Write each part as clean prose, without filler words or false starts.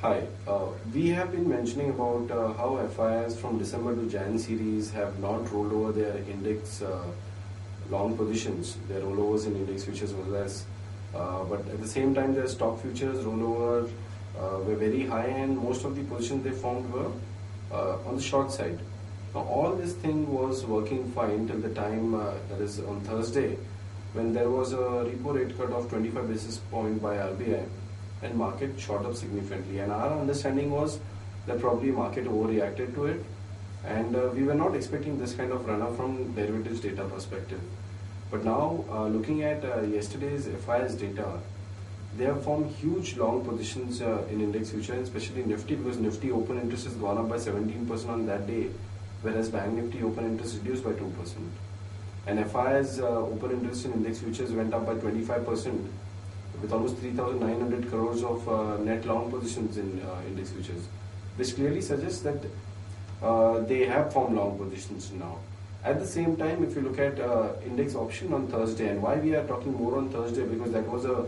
Hi, we have been mentioning about how FIs from December to Jan series have not rolled over their index long positions, their rollovers in index futures was less. But at the same time, their stock futures rollover were very high, and most of the positions they formed were on the short side. Now, all this thing was working fine till the time, that is on Thursday, when there was a repo rate cut of 25 basis point by RBI and market shot up significantly. And our understanding was that probably market overreacted to it, and we were not expecting this kind of run up from derivatives data perspective. But now, looking at yesterday's FIS data, they have formed huge long positions in index future, especially Nifty, because Nifty open interest has gone up by 17% on that day, whereas Bank Nifty open interest reduced by 2%. And FI's open interest in index futures went up by 25%, with almost 3,900 crores of net long positions in index futures, which clearly suggests that they have formed long positions now. At the same time, if you look at index option on Thursday, and why we are talking more on Thursday, because that was a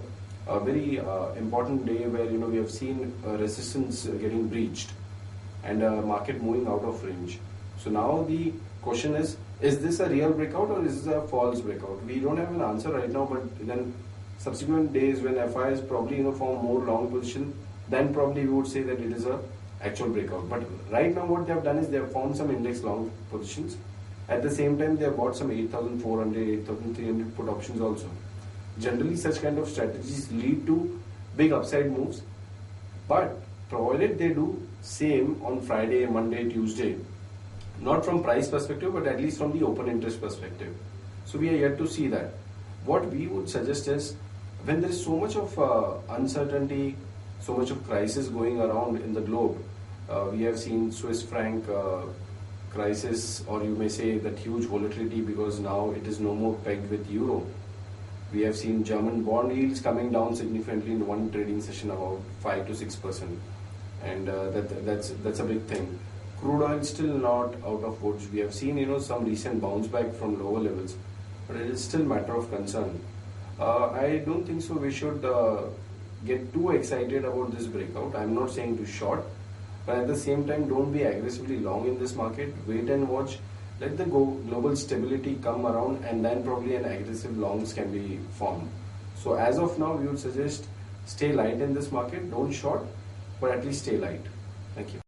very important day where we have seen resistance getting breached and market moving out of range. So now the question is this a real breakout or is this a false breakout? We don't have an answer right now, but then subsequent days when FIs probably form more long position, then probably we would say that it is a actual breakout. But right now what they have done is they have found some index long positions. At the same time, they have bought some 8,400, 8,300 put options also. Generally, such kind of strategies lead to big upside moves, but provided they do same on Friday, Monday, Tuesday, not from price perspective, but at least from the open interest perspective. So we are yet to see that. What we would suggest is, when there is so much of uncertainty, so much of crisis going around in the globe, we have seen Swiss franc crisis, or you may say that huge volatility because now it is no more pegged with euro. We have seen German bond yields coming down significantly in one trading session, about 5 to 6%, and that's a big thing. Crude oil still not out of woods. We have seen some recent bounce back from lower levels, but it is still matter of concern. I don't think so we should get too excited about this breakout. I'm not saying to short, but at the same time, don't be aggressively long in this market. Wait and watch. Let the global stability come around, and then probably an aggressive longs can be formed. So as of now, we would suggest stay light in this market. Don't short, but at least stay light. Thank you.